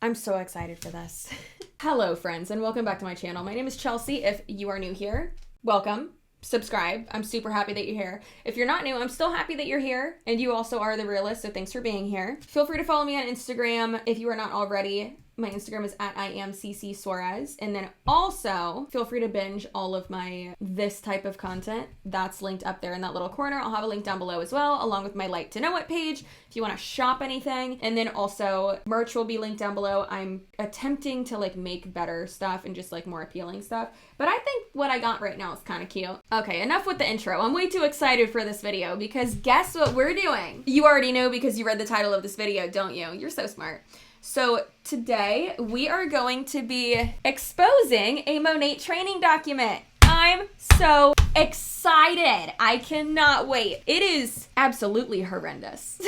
I'm so excited for this. Hello friends, and welcome back to my channel. My name is Chelsea. If you are new here, welcome. Subscribe. I'm super happy that you're here. If you're not new, I'm still happy that you're here, and you also are the realist, so thanks for being here. Feel free to follow me on Instagram if you are not already. My Instagram is at CCSUAREZ, and then also feel free to binge all of my this type of content. That's linked up there in that little corner. I'll have a link down below as well, along with my like to know it page if you want to shop anything. And then also merch will be linked down below. I'm attempting to like make better stuff and just like more appealing stuff, but I think what I got right now is kind of cute. Okay, enough with the intro. I'm way too excited for this video because guess what we're doing? You already know because you read the title of this video, don't you? You're so smart. So today we are going to be exposing a Monat training document. I'm so excited. I cannot wait. It is absolutely horrendous.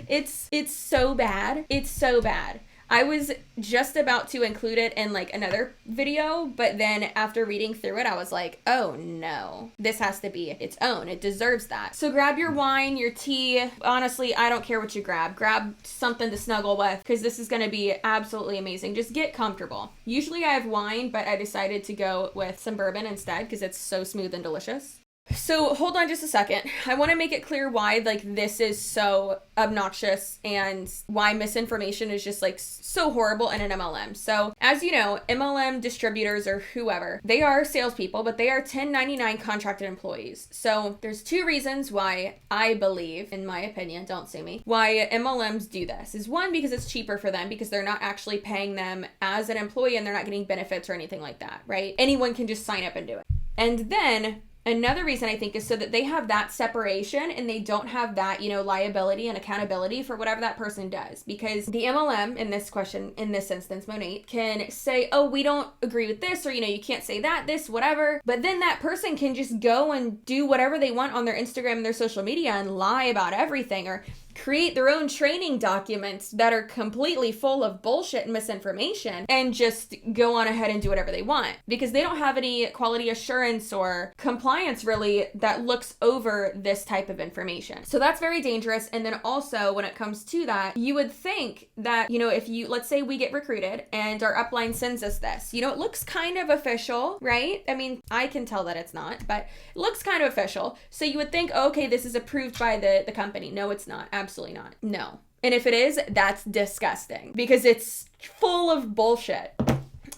It's so bad. It's so bad. I was just about to include it in like another video, but then after reading through it, I was like, oh no, this has to be its own. It deserves that. So grab your wine, your tea. Honestly, I don't care what you grab. Grab something to snuggle with because this is going to be absolutely amazing. Just get comfortable. Usually I have wine, but I decided to go with some bourbon instead because it's so smooth and delicious. So hold on just a second. I want to make it clear why like this is so obnoxious and why misinformation is just like so horrible in an MLM. So as you know, MLM distributors or whoever, they are salespeople, but they are 1099 contracted employees. So there's two reasons why I believe, in my opinion, don't sue me, why MLMs do this. Is one, because it's cheaper for them because they're not actually paying them as an employee and they're not getting benefits or anything like that, right? Anyone can just sign up and do it. And then another reason I think is so that they have that separation and they don't have that, you know, liability and accountability for whatever that person does. Because the MLM in this question, in this instance, Monat, can say, oh, we don't agree with this, or, you know, you can't say that, this, whatever. But then that person can just go and do whatever they want on their Instagram and their social media and lie about everything, or create their own training documents that are completely full of bullshit and misinformation and just go on ahead and do whatever they want because they don't have any quality assurance or compliance really that looks over this type of information. So that's very dangerous. And then also when it comes to that, you would think that, you know, if you, let's say we get recruited and our upline sends us this, you know, it looks kind of official, right? I mean, I can tell that it's not, but it looks kind of official. So you would think, oh, okay, this is approved by the company. No, it's not. Absolutely not. No. And if it is, that's disgusting because it's full of bullshit.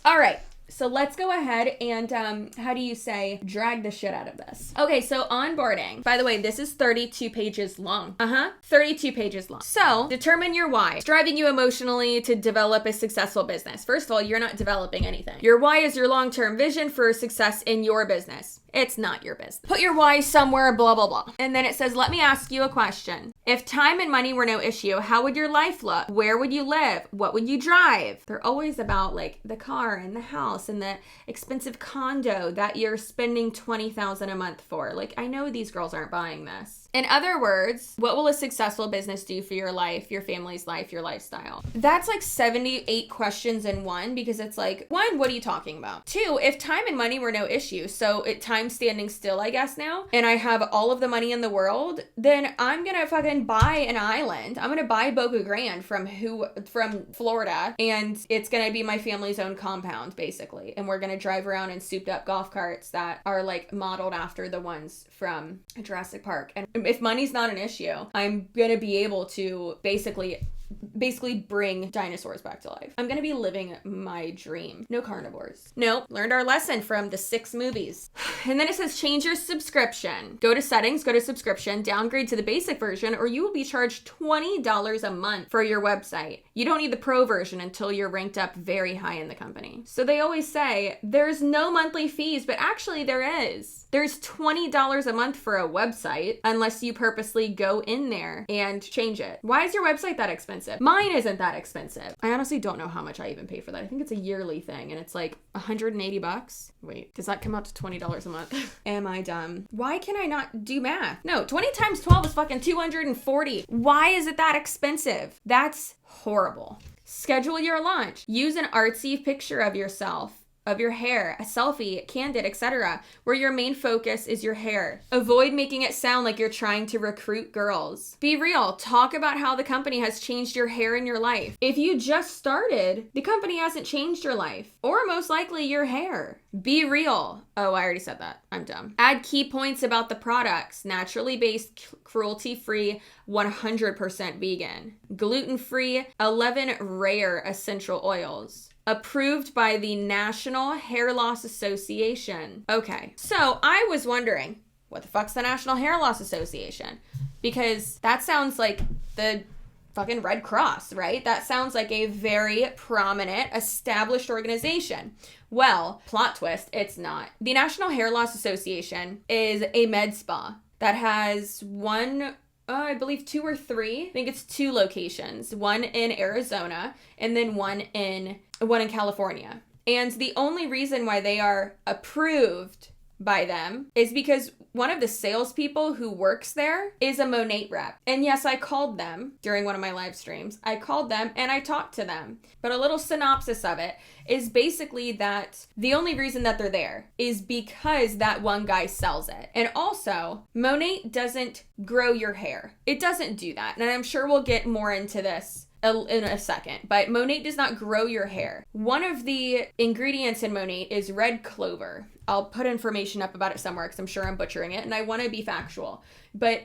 All right. So let's go ahead and, how do you say, drag the shit out of this? Okay, so onboarding. By the way, this is 32 pages long. 32 pages long. So determine your why. It's driving you emotionally to develop a successful business. First of all, you're not developing anything. Your why is your long-term vision for success in your business. It's not your business. Put your why somewhere, blah, blah, blah. And then it says, let me ask you a question. If time and money were no issue, how would your life look? Where would you live? What would you drive? They're always about like the car and the house and the expensive condo that you're spending $20,000 a month for. Like, I know these girls aren't buying this. In other words, what will a successful business do for your life, your family's life, your lifestyle? That's like 78 questions in one because it's like, one, what are you talking about? Two, if time and money were no issue, so time standing still, I guess now, and I have all of the money in the world, then I'm gonna fucking buy an island. I'm gonna buy Boca Grande from Florida, and it's gonna be my family's own compound, basically. And we're gonna drive around in souped up golf carts that are like modeled after the ones from Jurassic Park. And if money's not an issue, I'm gonna be able to basically bring dinosaurs back to life. I'm gonna be living my dream. No carnivores. No, learned our lesson from the 6 movies. And then it says change your subscription. Go to settings, go to subscription, downgrade to the basic version, or you will be charged $20 a month for your website. You don't need the pro version until you're ranked up very high in the company. So they always say there's no monthly fees, but actually there is. There's $20 a month for a website unless you purposely go in there and change it. Why is your website that expensive? Mine isn't that expensive. I honestly don't know how much I even pay for that. I think it's a yearly thing and it's like $180. Wait, does that come out to $20 a month? Am I dumb? Why can I not do math? No, 20 times 12 is fucking 240. Why is it that expensive? That's horrible. Schedule your launch. Use an artsy picture of yourself of your hair, a selfie, candid, etc., where your main focus is your hair. Avoid making it sound like you're trying to recruit girls. Be real. Talk about how the company has changed your hair in your life. If you just started, the company hasn't changed your life, or most likely your hair. Be real. Oh, I already said that. I'm dumb. Add key points about the products. Naturally based, cruelty-free, 100% vegan. Gluten-free, 11 rare essential oils. Approved by the National Hair Loss Association. Okay, so I was wondering, what the fuck's the National Hair Loss Association? Because that sounds like the fucking Red Cross, right? That sounds like a very prominent, established organization. Well, plot twist, it's not. The National Hair Loss Association is a med spa that has I believe 2 or 3. I think it's 2 locations. One in Arizona and then one in California. And the only reason why they are approved by them is because one of the salespeople who works there is a Monat rep. And yes, I called them during one of my live streams. I called them and I talked to them. But a little synopsis of it is basically that the only reason that they're there is because that one guy sells it. And also, Monat doesn't grow your hair. It doesn't do that. And I'm sure we'll get more into this in a second, but Monat does not grow your hair. One of the ingredients in Monat is red clover. I'll put information up about it somewhere because I'm sure I'm butchering it and I want to be factual. But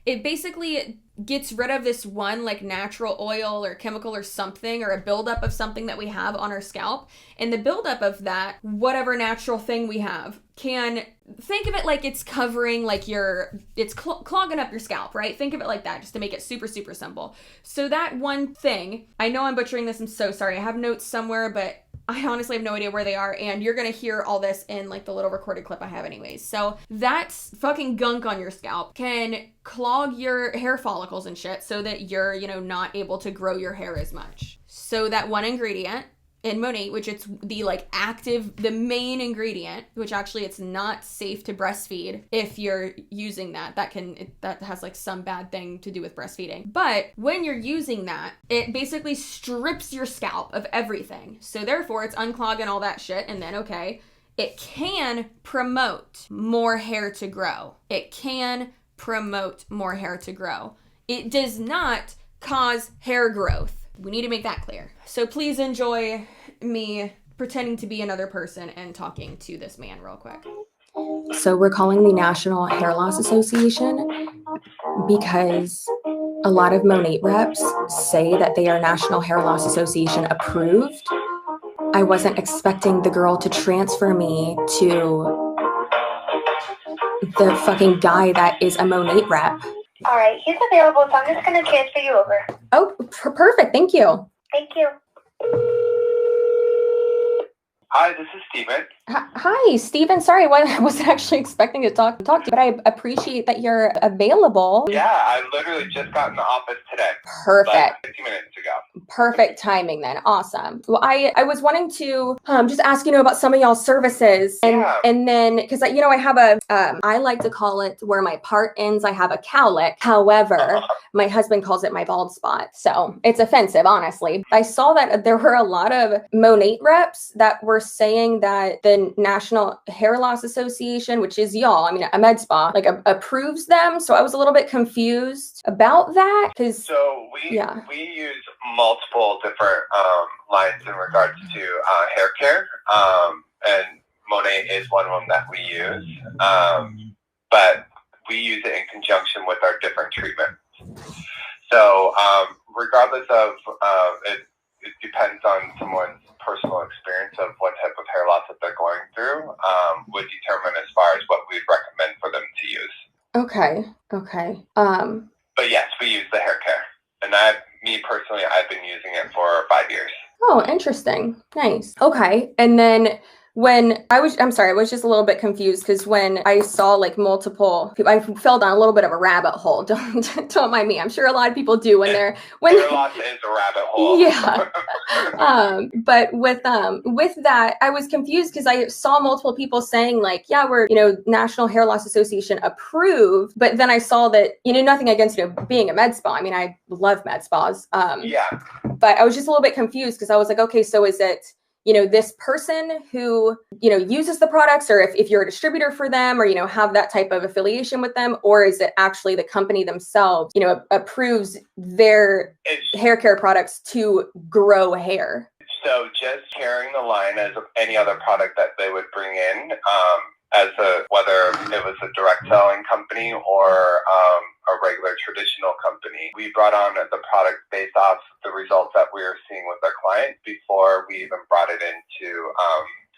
it basically gets rid of this one like natural oil or chemical or something, or a buildup of something that we have on our scalp. And the buildup of that, whatever natural thing we have, can think of it like it's covering like it's clogging up your scalp, right? Think of it like that, just to make it super, super simple. So that one thing, I know I'm butchering this, I'm so sorry. I have notes somewhere, but I honestly have no idea where they are, and you're gonna hear all this in like the little recorded clip I have anyways. So that fucking gunk on your scalp can clog your hair follicles and shit so that you're, not able to grow your hair as much. So that one ingredient in Monat, which it's the main ingredient, which actually it's not safe to breastfeed if you're using that. That has like some bad thing to do with breastfeeding. But when you're using that, it basically strips your scalp of everything. So therefore it's unclogging all that shit. And then, it can promote more hair to grow. It can promote more hair to grow. It does not cause hair growth. We need to make that clear. So please enjoy me pretending to be another person and talking to this man real quick. So we're calling the National Hair Loss Association because a lot of Monat reps say that they are National Hair Loss Association approved. I wasn't expecting the girl to transfer me to the fucking guy that is a Monat rep. All right, he's available, so I'm just going to transfer you over. Oh, perfect. Thank you. Thank you. Hi, this is Steven. Hi, Steven. Sorry, I wasn't actually expecting to talk to you, but I appreciate that you're available. Yeah, I literally just got in the office today. Perfect. Like 15 minutes ago. Perfect timing then. Awesome. Well, I was wanting to just ask, about some of y'all's services. And then, because, I have I like to call it where my part ends, I have a cowlick. However, my husband calls it my bald spot. So it's offensive, honestly. I saw that there were a lot of Monat reps that were saying that the National Hair Loss Association, which is y'all, a med spa, approves them. So I was a little bit confused about that. So we use multiple different lines in regards to hair care. And Monat is one of them that we use. But we use it in conjunction with our different treatments. So regardless of it depends on someone's personal experience of what type of hair loss that they're going through, would determine as far as what we'd recommend for them to use. Okay. But yes, we use the hair care. And me personally, I've been using it for 5 years. Oh, interesting. Nice. Okay. And then I was just a little bit confused because when I saw multiple people, I fell down a little bit of a rabbit hole. Don't mind me. I'm sure a lot of people do when hair loss is a rabbit hole. Yeah. But with that, I was confused because I saw multiple people saying we're, National Hair Loss Association approved. But then I saw that, nothing against, being a med spa. I love med spas. Yeah. But I was just a little bit confused because I was like, okay, so is it, this person who, uses the products, or if you're a distributor for them, or, have that type of affiliation with them, or is it actually the company themselves, approves their hair care products to grow hair? So just carrying the line as any other product that they would bring in, whether it was a direct selling company or a regular traditional company. We brought on the product based off the results that we were seeing with our client before we even brought it into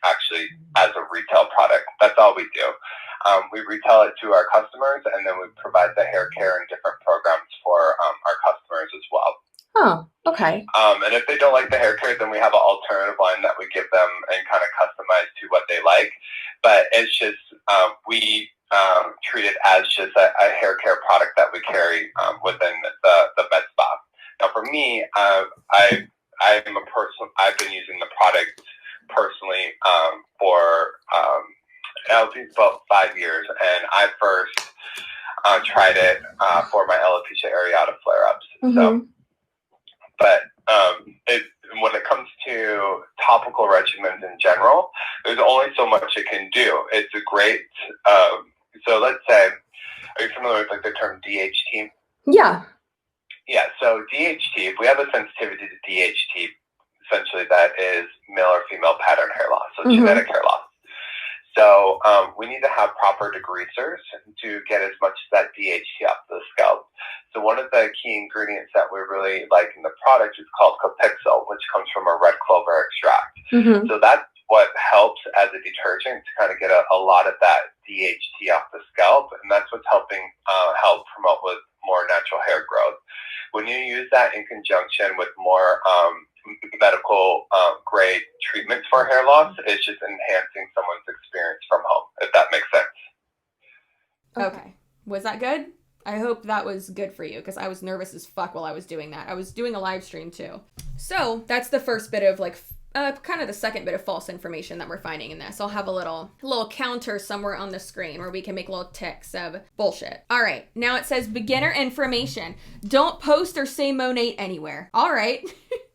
actually as a retail product. That's all we do. We retail it to our customers, and then we provide the hair care and different programs for our customers as well. Oh, okay. And if they don't like the hair care, then we have an alternative line that we give them and kind of customize to what they like. But it's just, we treat it as just a hair care product that we carry within the med spa. Now for me, I've been using the product personally for about 5 years. And I first tried it for my alopecia areata flare-ups. Mm-hmm. So, but when it comes to topical regimens in general, there's only so much it can do. It's a great, so let's say, are you familiar with the term DHT? Yeah. Yeah, so DHT, if we have a sensitivity to DHT, essentially that is male or female pattern hair loss, so genetic hair loss. So we need to have proper degreasers to get as much of that DHT off the scalp. So one of the key ingredients that we really like in the product is called Copixel, which comes from a red clover extract. Mm-hmm. So that's what helps as a detergent to kind of get a lot of that DHT off the scalp, and that's what's helping help promote with more natural hair growth. When you use that in conjunction with more medical grade treatments for hair loss, it's just enhancing someone's experience from home, if that makes sense. Okay. Was that good? I hope that was good for you, because I was nervous as fuck while I was doing that. I was doing a live stream too. So that's the first bit of kind of the second bit of false information that we're finding in this. I'll have a little counter somewhere on the screen where we can make little ticks of bullshit. All right, now it says beginner information. Don't post or say Monat anywhere. All right.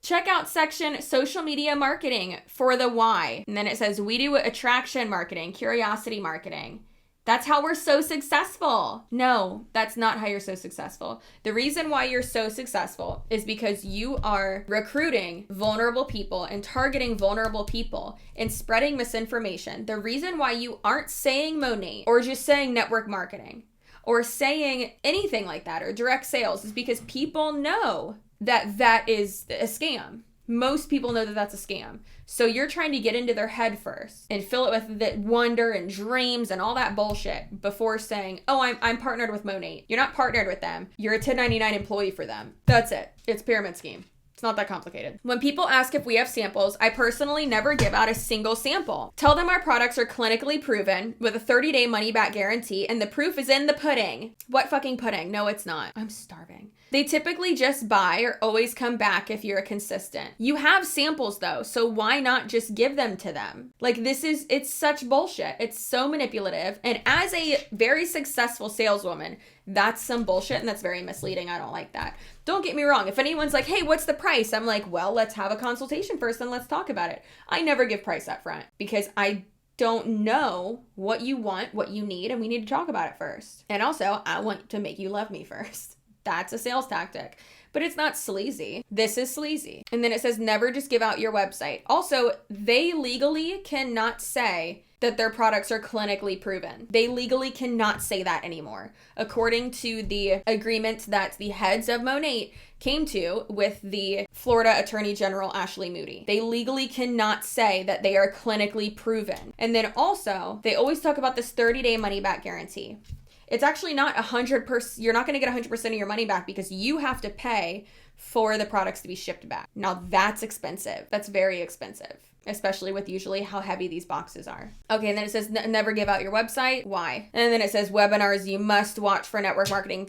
Check out section social media marketing for the why. And then it says we do attraction marketing, curiosity marketing. That's how we're so successful. No, that's not how you're so successful. The reason why you're so successful is because you are recruiting vulnerable people and targeting vulnerable people and spreading misinformation. The reason why you aren't saying Monat or just saying network marketing or saying anything like that or direct sales is because people know that that is a scam. Most people know that that's a scam. So you're trying to get into their head first and fill it with the wonder and dreams and all that bullshit before saying, oh, I'm partnered with Monat. You're not partnered with them. You're a 1099 employee for them. That's it. It's a pyramid scheme. It's not that complicated. When people ask if we have samples, I personally never give out a single sample. Tell them our products are clinically proven with a 30-day money-back guarantee, and the proof is in the pudding. What fucking pudding? No, it's not. I'm starving. They typically just buy or always come back if you're consistent. You have samples though, so why not just give them to them? It's such bullshit. It's so manipulative. And as a very successful saleswoman, that's some bullshit and that's very misleading. I don't like that. Don't get me wrong. If anyone's like, hey, what's the price? I'm like, well, let's have a consultation first and let's talk about it. I never give price up front because I don't know what you want, what you need, and we need to talk about it first. And also, I want to make you love me first. That's a sales tactic, but it's not sleazy. This is sleazy. And then it says never just give out your website. Also, they legally cannot say that their products are clinically proven. They legally cannot say that anymore. According to the agreement that the heads of Monat came to with the Florida Attorney General Ashley Moody, they legally cannot say that they are clinically proven. And then also, they always talk about this 30-day money-back guarantee. It's actually not 100%. You're not going to get 100% of your money back because you have to pay for the products to be shipped back. Now that's expensive. That's very expensive, especially with usually how heavy these boxes are. Okay, and then it says never give out your website. Why? And then it says webinars you must watch for network marketing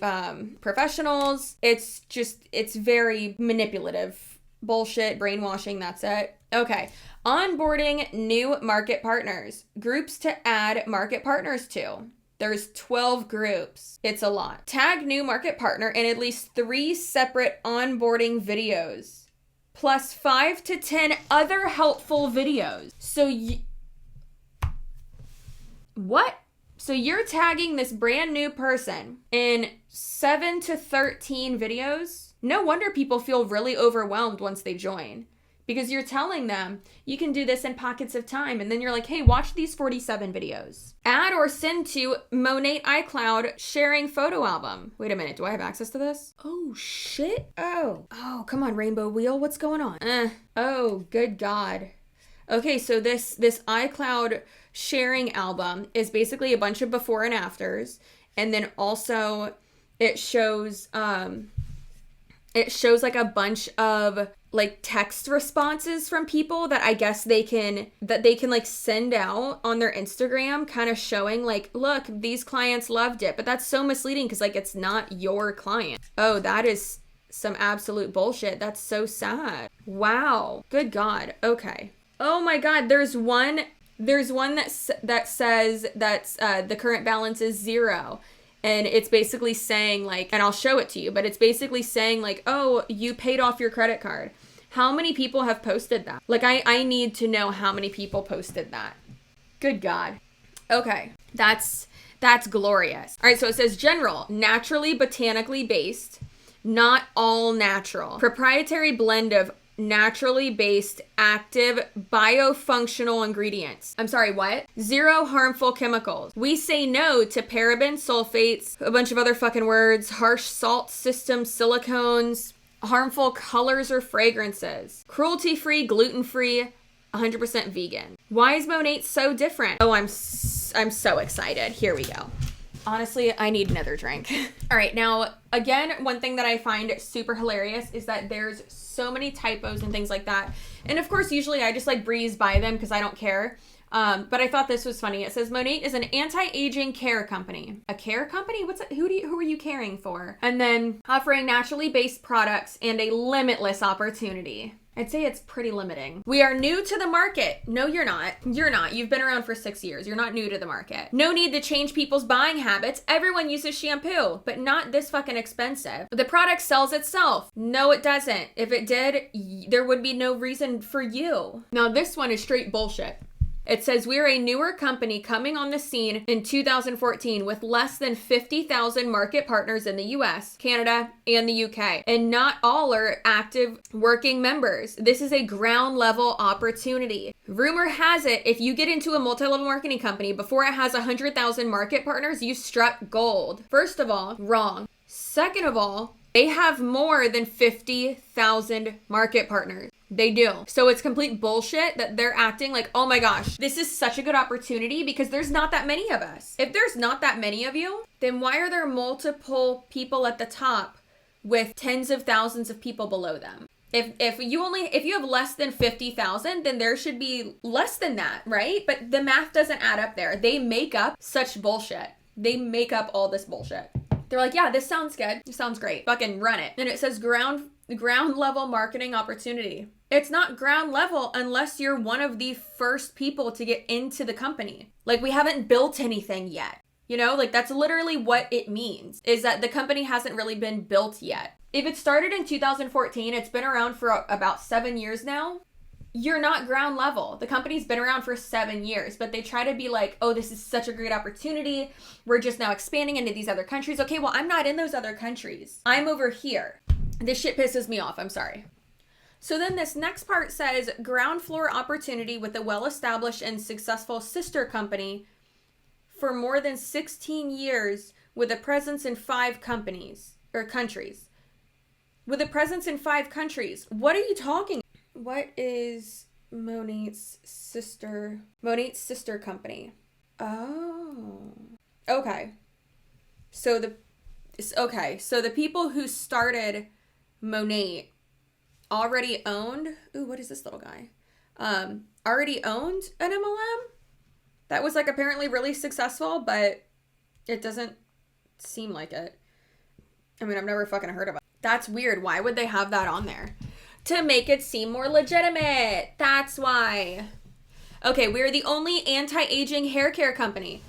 professionals. It's very manipulative bullshit, brainwashing. That's it. Okay. Onboarding new market partners. Groups to add market partners to. There's 12 groups. It's a lot. Tag new market partner in at least 3 separate onboarding videos. plus 5 to 10 other helpful videos. So what? So you're tagging this brand new person in 7 to 13 videos? No wonder people feel really overwhelmed once they join. Because you're telling them you can do this in pockets of time. And then you're like, hey, watch these 47 videos. Add or send to Monat iCloud sharing photo album. Wait a minute, do I have access to this? Oh, shit. Oh, come on, Rainbow Wheel, what's going on? Oh, good God. Okay, so this iCloud sharing album is basically a bunch of before and afters. And then also it shows like a bunch of like text responses from people that I guess they can like send out on their Instagram, kind of showing like, look, these clients loved it. But that's so misleading because like it's not your client. Oh, that is some absolute bullshit. That's so sad. Wow. Good God. Okay. Oh my God. There's one that says that's the current balance is 0. And it's basically saying like, and I'll show it to you, but it's basically saying like, oh, you paid off your credit card. How many people have posted that? Like, I need to know how many people posted that. Good God. Okay, that's glorious. All right, so it says general, naturally botanically based, not all natural. Proprietary blend of naturally based active biofunctional ingredients. I'm sorry, what? 0 harmful chemicals. We say no to parabens, sulfates, a bunch of other fucking words, harsh salt systems, silicones, harmful colors or fragrances. Cruelty-free, gluten-free, 100% vegan. Why is Monat so different? Oh, I'm so excited. Here we go. Honestly, I need another drink. All right, now, again, one thing that I find super hilarious is that there's so many typos and things like that. And of course, usually I just like breeze by them because I don't care. But I thought this was funny. It says Monat is an anti-aging care company. A care company? What's it? Who are you caring for? And then offering naturally based products and a limitless opportunity. I'd say it's pretty limiting. We are new to the market. No, you're not. You're not. You've been around for 6 years. You're not new to the market. No need to change people's buying habits. Everyone uses shampoo, but not this fucking expensive. The product sells itself. No, it doesn't. If it did, there would be no reason for you. Now, this one is straight bullshit. It says we're a newer company coming on the scene in 2014 with less than 50,000 market partners in the US, Canada, and the UK. And not all are active working members. This is a ground level opportunity. Rumor has it, if you get into a multi-level marketing company before it has 100,000 market partners, you struck gold. First of all, wrong. Second of all, they have more than 50,000 market partners. They do. So it's complete bullshit that they're acting like, oh my gosh, this is such a good opportunity because there's not that many of us. If there's not that many of you, then why are there multiple people at the top with tens of thousands of people below them? If you have less than 50,000, then there should be less than that, right? But the math doesn't add up there. They make up such bullshit. They make up all this bullshit. They're like, yeah, this sounds good. This sounds great. Fucking run it. And it says ground level marketing opportunity. It's not ground level unless you're one of the first people to get into the company. Like, we haven't built anything yet. You know, like that's literally what it means, is that the company hasn't really been built yet. If it started in 2014, it's been around for about 7 years now. You're not ground level. The company's been around for 7 years, but they try to be like, oh, this is such a great opportunity. We're just now expanding into these other countries. Okay, well, I'm not in those other countries. I'm over here. This shit pisses me off. I'm sorry. So then this next part says ground floor opportunity with a well-established and successful sister company for more than 16 years with a presence in 5 countries. With a presence in 5 countries. What are you talking? What is Monat's sister company? Oh. Okay. So the people who started Monat already owned, what is this little guy? Already owned an MLM that was like apparently really successful, but it doesn't seem like it. I mean, I've never fucking heard of it. That's weird. Why would they have that on there? To make it seem more legitimate. That's why. Okay, we're the only anti-aging hair care company.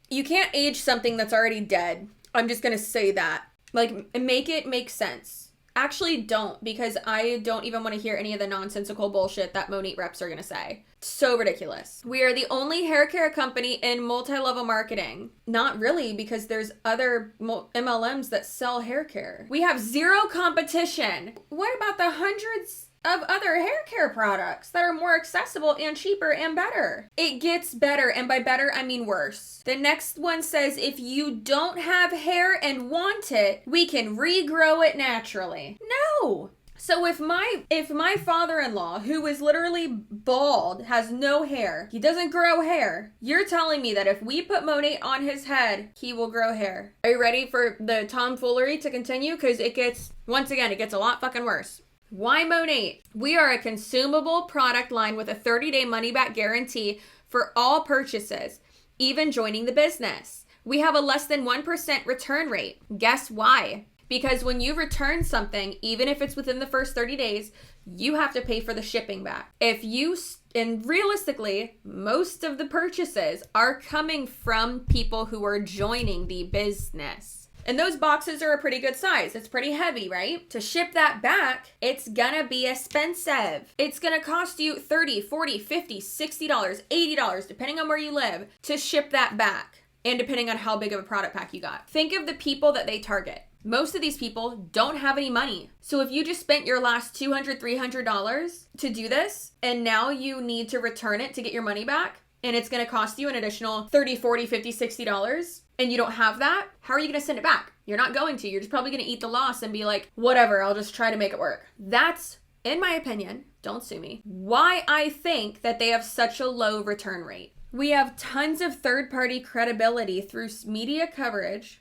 You can't age something that's already dead. I'm just gonna say that. Like, make it make sense. Actually don't, because I don't even want to hear any of the nonsensical bullshit that Monat reps are going to say. So ridiculous. We are the only hair care company in multi-level marketing. Not really, because there's other MLMs that sell hair care. We have zero competition. What about the hundreds of other hair care products that are more accessible and cheaper and better? It gets better, and by better I mean worse. The next one says if you don't have hair and want it, we can regrow it naturally. No. So if my father-in-law, who is literally bald, has no hair, he doesn't grow hair, you're telling me that if we put Monat on his head, he will grow hair. Are you ready for the tomfoolery to continue? Because it gets a lot fucking worse. Why Monat? We are a consumable product line with a 30-day money-back guarantee for all purchases, even joining the business. We have a less than 1% return rate. Guess why? Because when you return something, even if it's within the first 30 days, you have to pay for the shipping back. And realistically, most of the purchases are coming from people who are joining the business. And those boxes are a pretty good size. It's pretty heavy, right? To ship that back, it's gonna be expensive. It's gonna cost you $30, $40, $50, $60, $80, depending on where you live, to ship that back. And depending on how big of a product pack you got. Think of the people that they target. Most of these people don't have any money. So if you just spent your last $200, $300 to do this, and now you need to return it to get your money back, and it's gonna cost you an additional $30, $40, $50, $60, and you don't have that, how are you gonna send it back? You're not going to. You're just probably gonna eat the loss and be like, whatever, I'll just try to make it work. That's, in my opinion, don't sue me, why I think that they have such a low return rate. We have tons of third-party credibility through media coverage,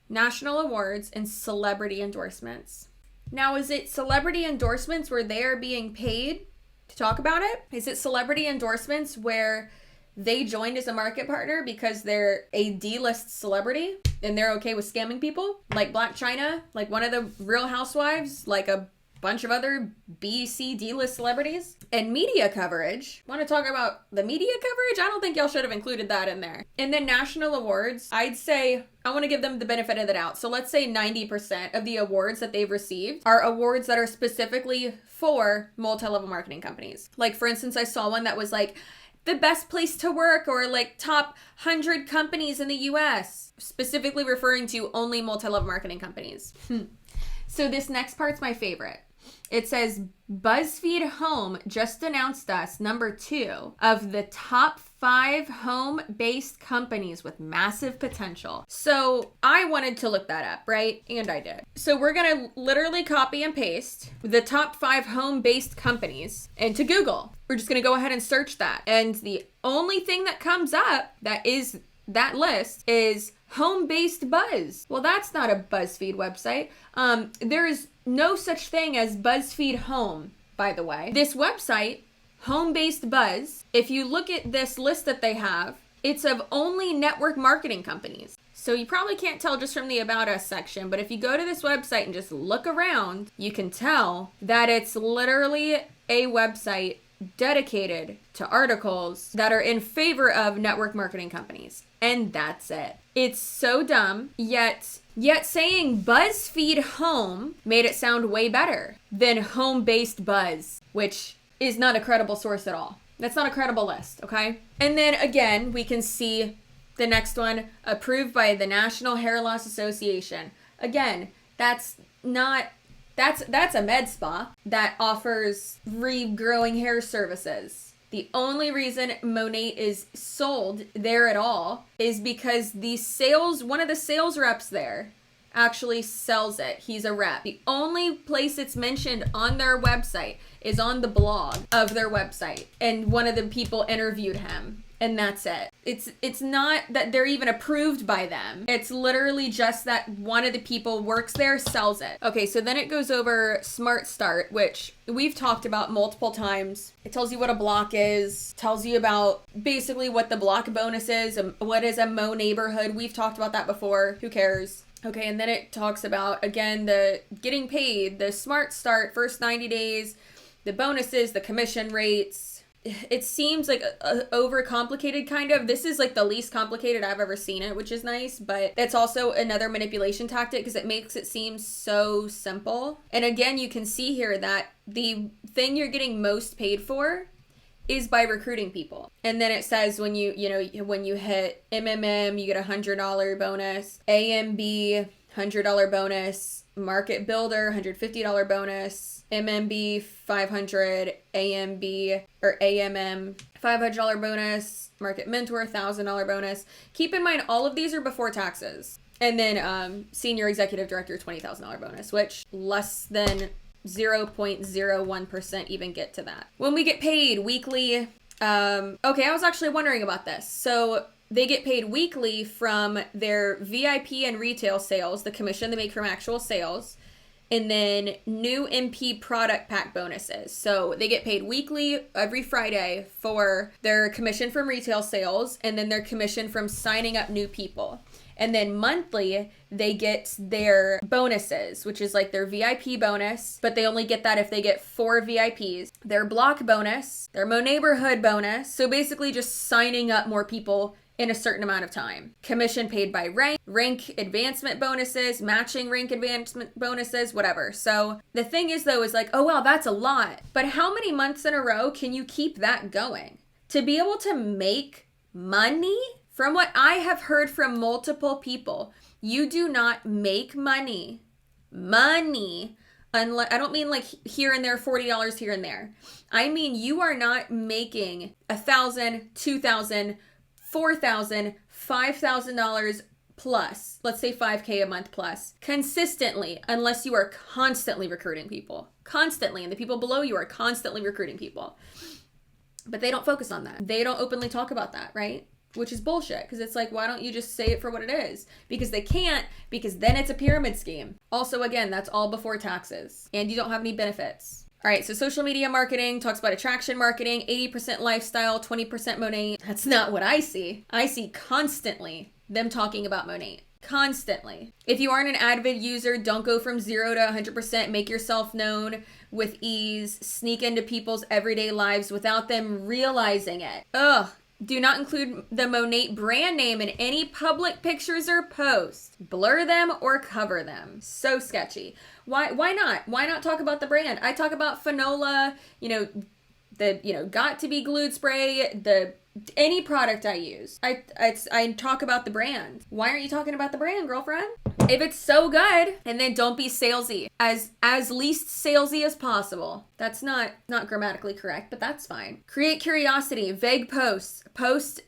national awards, and celebrity endorsements. Now, is it celebrity endorsements where they are being paid to talk about it? Is it celebrity endorsements where they joined as a market partner because they're a D-list celebrity and they're okay with scamming people? Like Black China, like one of the Real Housewives, like a bunch of other B, C, D-list celebrities. And media coverage. Want to talk about the media coverage? I don't think y'all should have included that in there. And then national awards, I'd say I want to give them the benefit of the doubt. So let's say 90% of the awards that they've received are awards that are specifically for multi-level marketing companies. Like, for instance, I saw one that was like the best place to work, or like top 100 companies in the US, specifically referring to only multi-level marketing companies. So this next part's my favorite. It says, BuzzFeed Home just announced us number 2 of the top 5 home-based companies with massive potential. So I wanted to look that up, right? And I did. So we're going to literally copy and paste the top 5 home-based companies into Google. We're just going to go ahead and search that. And the only thing that comes up that is that list is Home-Based Buzz. Well, that's not a BuzzFeed website. There is no such thing as BuzzFeed Home, by the way. This website, Home-Based Buzz, if you look at this list that they have, it's of only network marketing companies. So you probably can't tell just from the About Us section, but if you go to this website and just look around, you can tell that it's literally a website dedicated to articles that are in favor of network marketing companies. And that's it. It's so dumb, yet saying BuzzFeed Home made it sound way better than Home-Based Buzz, which is not a credible source at all. That's not a credible list, okay? And then again, we can see the next one, approved by the National Hair Loss Association. Again, that's a med spa that offers regrowing hair services. The only reason Monat is sold there at all is because one of the sales reps there actually sells it. He's a rep. The only place it's mentioned on their website is on the blog of their website. And one of the people interviewed him. And that's it. It's not that they're even approved by them. It's literally just that one of the people works there, sells it. Okay, so then it goes over Smart Start, which we've talked about multiple times. It tells you what a block is, tells you about basically what the block bonus is, what is a Mo neighborhood. We've talked about that before. Who cares? Okay, and then it talks about, again, the getting paid, the Smart Start, first 90 days, the bonuses, the commission rates, it seems like a overcomplicated kind of. This is like the least complicated I've ever seen it, which is nice, but it's also another manipulation tactic because it makes it seem so simple. And again, you can see here that the thing you're getting most paid for is by recruiting people. And then it says when you hit MMM, you get $100 bonus, AMB, $100 bonus, Market Builder, $150 bonus, MMB, $500, AMM, $500 bonus, Market Mentor, $1,000 bonus. Keep in mind, all of these are before taxes. And then Senior Executive Director, $20,000 bonus, which less than 0.01% even get to that. When we get paid weekly, okay, I was actually wondering about this. So they get paid weekly from their VIP and retail sales, the commission they make from actual sales, and then new MP product pack bonuses. So they get paid weekly every Friday for their commission from retail sales and then their commission from signing up new people. And then monthly, they get their bonuses, which is like their VIP bonus, but they only get that if they get 4 VIPs. Their block bonus, their Mo Neighborhood bonus. So basically just signing up more people in a certain amount of time. Commission paid by rank advancement bonuses, matching rank advancement bonuses, whatever. So the thing is though, is like, oh wow, that's a lot. But how many months in a row can you keep that going? To be able to make money? From what I have heard from multiple people, you do not make money, unless, I don't mean like here and there, $40 here and there. I mean, you are not making $1,000, $2,000, $4,000, $5,000 plus, let's say $5K a month plus, consistently, unless you are constantly recruiting people, constantly, and the people below you are constantly recruiting people. But they don't focus on that. They don't openly talk about that, right? Which is bullshit, because it's like, why don't you just say it for what it is? Because they can't, because then it's a pyramid scheme. Also, again, that's all before taxes, and you don't have any benefits. All right, so social media marketing talks about attraction marketing, 80% lifestyle, 20% Monat. That's not what I see. I see constantly them talking about Monat. Constantly. If you aren't an avid user, don't go from 0 to 100%. Make yourself known with ease. Sneak into people's everyday lives without them realizing it. Ugh. Do not include the Monat brand name in any public pictures or posts. Blur them or cover them. So sketchy. Why not? Why not talk about the brand? I talk about Fanola, the Got to Be Glued spray, any product I use. I talk about the brand. Why aren't you talking about the brand, girlfriend? If it's so good, and then don't be salesy. As least salesy as possible. That's not grammatically correct, but that's fine. Create curiosity, vague posts. Post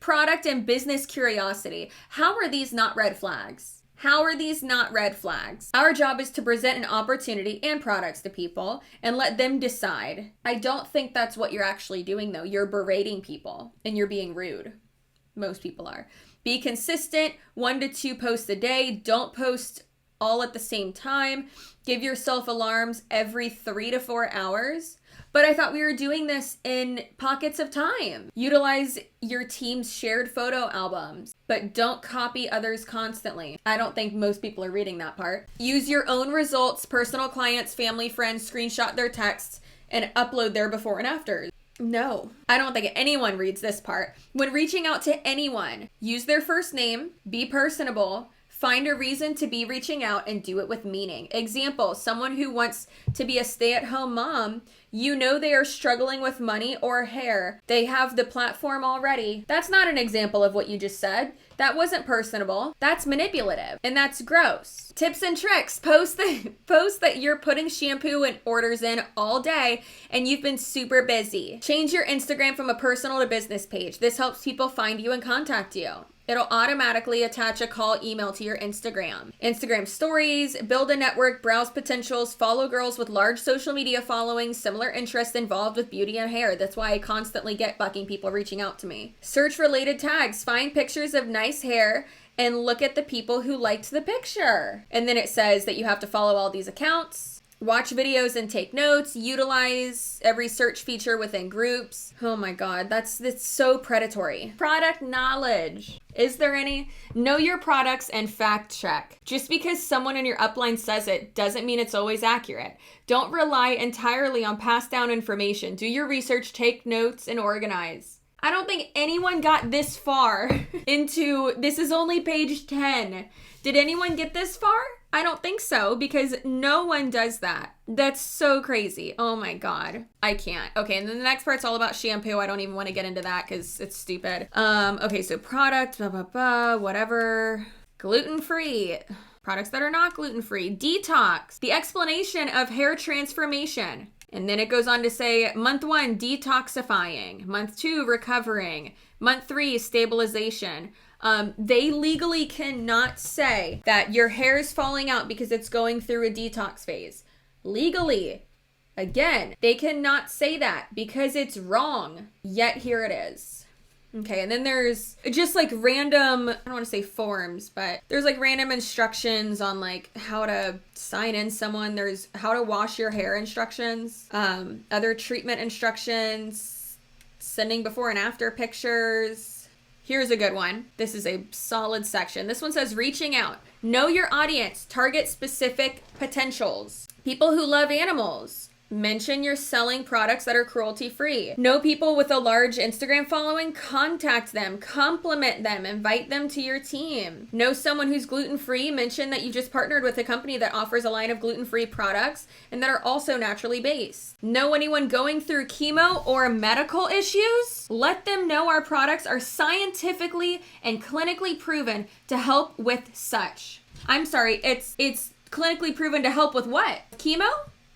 product and business curiosity. How are these not red flags? How are these not red flags? Our job is to present an opportunity and products to people and let them decide. I don't think that's what you're actually doing though. You're berating people and you're being rude. Most people are. Be consistent, 1 to 2 posts a day. Don't post all at the same time. Give yourself alarms every 3 to 4 hours. But I thought we were doing this in pockets of time. Utilize your team's shared photo albums, but don't copy others constantly. I don't think most people are reading that part. Use your own results, personal clients, family, friends, screenshot their texts, and upload their before and afters. No, I don't think anyone reads this part. When reaching out to anyone, use their first name, be personable, find a reason to be reaching out, and do it with meaning. Example, someone who wants to be a stay-at-home mom, they are struggling with money or hair. They have the platform already. That's not an example of what you just said. That wasn't personable. That's manipulative, and that's gross. Tips and tricks. Post that you're putting shampoo and orders in all day and you've been super busy. Change your Instagram from a personal to business page. This helps people find you and contact you. It'll automatically attach a call email to your Instagram. Instagram stories, build a network, browse potentials, follow girls with large social media followings, similar interests involved with beauty and hair. That's why I constantly get bucking people reaching out to me. Search related tags, find pictures of nice hair, and look at the people who liked the picture. And then it says that you have to follow all these accounts. Watch videos and take notes. Utilize every search feature within groups. Oh my God, that's so predatory. Product knowledge. Is there any? Know your products and fact check. Just because someone in your upline says it doesn't mean it's always accurate. Don't rely entirely on passed down information. Do your research, take notes, and organize. I don't think anyone got this far into, this is only page 10. Did anyone get this far? I don't think so, because no one does that. That's so crazy. Oh my God. I can't. Okay, and then the next part's all about shampoo. I don't even want to get into that because it's stupid. Okay, so product, whatever. Gluten-free. Products that are not gluten-free. Detox. The explanation of hair transformation. And then it goes on to say, month 1, detoxifying. Month 2, recovering. Month 3, stabilization. They legally cannot say that your hair is falling out because it's going through a detox phase. Legally. Again, they cannot say that because it's wrong. Yet here it is. Okay, and then there's just like random, I don't want to say forms, but there's like random instructions on like how to sign in someone. There's how to wash your hair instructions, other treatment instructions, sending before and after pictures. Here's a good one. This is a solid section. This one says reaching out. Know your audience. Target specific potentials. People who love animals. Mention you're selling products that are cruelty-free. Know people with a large Instagram following. Contact them. Compliment them. Invite them to your team. Know someone who's gluten-free. Mention that you just partnered with a company that offers a line of gluten-free products and that are also naturally based. Know anyone going through chemo or medical issues? Let them know our products are scientifically and clinically proven to help with such. I'm sorry, it's clinically proven to help with what? Chemo?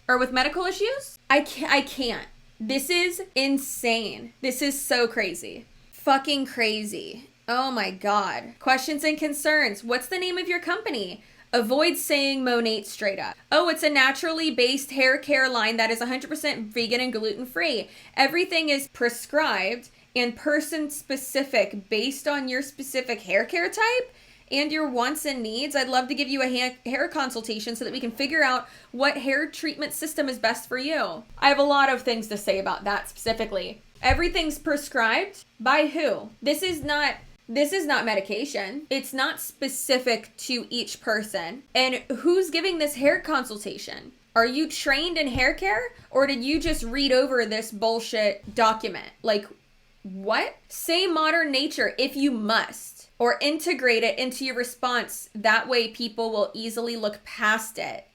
Or with medical issues? I can't. This is insane. This is so crazy. Fucking crazy. Oh my God. Questions and concerns. What's the name of your company? Avoid saying Monat straight up. Oh, it's a naturally based hair care line that is 100% vegan and gluten-free. Everything is prescribed and person specific based on your specific hair care type and your wants and needs. I'd love to give you a hair consultation so that we can figure out what hair treatment system is best for you. I have a lot of things to say about that specifically. Everything's prescribed by who? This is not medication. It's not specific to each person. And who's giving this hair consultation? Are you trained in hair care, or did you just read over this bullshit document? Like, what? Say modern nature if you must. Or integrate it into your response. That way people will easily look past it.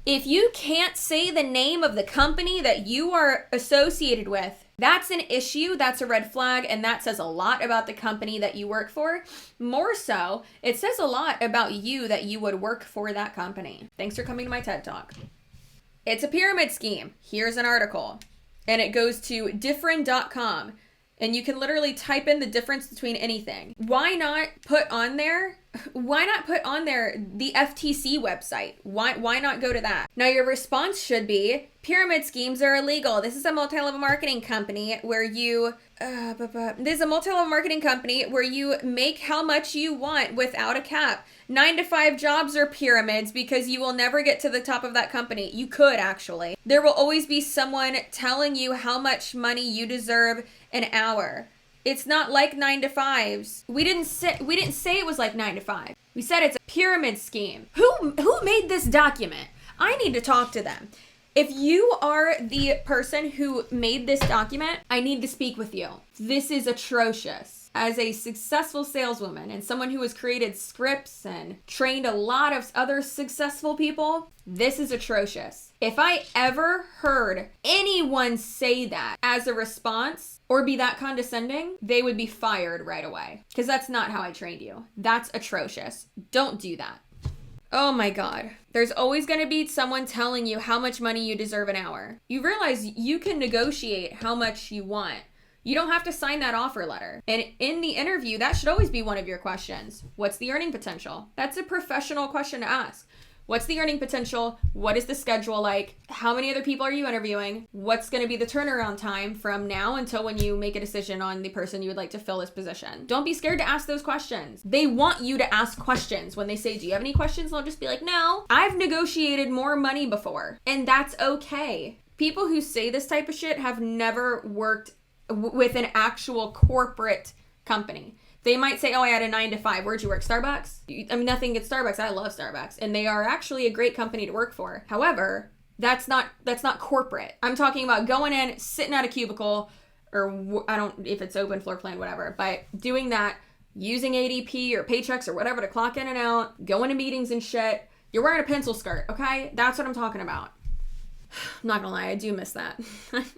If you can't say the name of the company that you are associated with, that's an issue, that's a red flag, and that says a lot about the company that you work for. More so, it says a lot about you that you would work for that company. Thanks for coming to my TED Talk. It's a pyramid scheme. Here's an article. And it goes to different.com. And you can literally type in the difference between anything. Why not put on there the FTC website? Why not go to that? Now your response should be, pyramid schemes are illegal. This is a multi-level marketing company where you make how much you want without a cap. 9-to-5 jobs are pyramids because you will never get to the top of that company. You could actually. There will always be someone telling you how much money you deserve an hour. It's not like 9-to-5s. We didn't say it was like 9-to-5. We said it's a pyramid scheme. Who made this document? I need to talk to them. If you are the person who made this document, I need to speak with you. This is atrocious. As a successful saleswoman and someone who has created scripts and trained a lot of other successful people, this is atrocious. If I ever heard anyone say that as a response or be that condescending, they would be fired right away. Because that's not how I trained you. That's atrocious. Don't do that. Oh my God. There's always going to be someone telling you how much money you deserve an hour. You realize you can negotiate how much you want. You don't have to sign that offer letter. And in the interview, that should always be one of your questions. What's the earning potential? That's a professional question to ask. What's the earning potential? What is the schedule like? How many other people are you interviewing? What's going to be the turnaround time from now until when you make a decision on the person you would like to fill this position? Don't be scared to ask those questions. They want you to ask questions. When they say, do you have any questions? They'll just be like, no. I've negotiated more money before, and that's okay. People who say this type of shit have never worked with an actual corporate company. They might say, oh, I had a 9 to 5. Where'd you work? Starbucks? I mean, nothing against Starbucks. I love Starbucks. And they are actually a great company to work for. However, that's not corporate. I'm talking about going in, sitting at a cubicle, or I don't, if it's open floor plan, whatever, but doing that, using ADP or Paychecks or whatever to clock in and out, going to meetings and shit. You're wearing a pencil skirt, okay? That's what I'm talking about. I'm not gonna lie, I do miss that.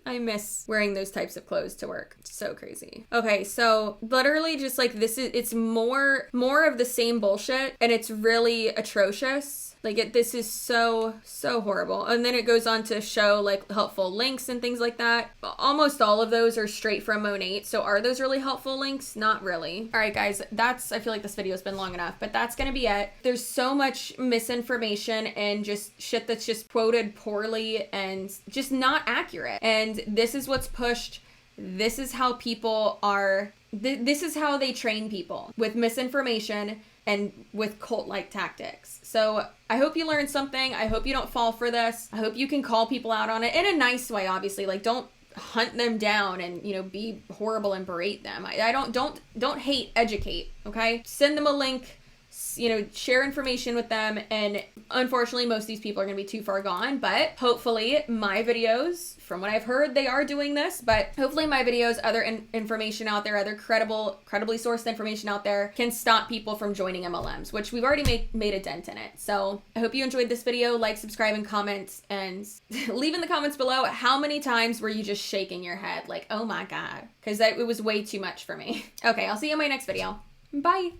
I miss wearing those types of clothes to work. It's so crazy. Okay, so literally just like it's more of the same bullshit, and it's really atrocious. Like this is so horrible. And then it goes on to show like helpful links and things like that. Almost all of those are straight from Monat. So are those really helpful links? Not really. All right, guys, I feel like this video has been long enough, but that's gonna be it. There's so much misinformation and just shit that's just quoted poorly and just not accurate. And this is what's pushed. This is how people are, this is how they train people, with misinformation and with cult-like tactics. So I hope you learned something. I hope you don't fall for this. I hope you can call people out on it in a nice way, obviously. Like, don't hunt them down and, you know, be horrible and berate them. Don't hate, educate, okay? Send them a link, you know, share information with them. And unfortunately, most of these people are going to be too far gone, but hopefully my videos, from what I've heard, they are doing this, but hopefully my videos, other information out there, other credibly sourced information out there can stop people from joining MLMs, which we've already made a dent in it. So I hope you enjoyed this video. Like, subscribe, and comment, and leave in the comments below how many times were you just shaking your head like, oh my God, because it was way too much for me. Okay, I'll see you in my next video. Bye.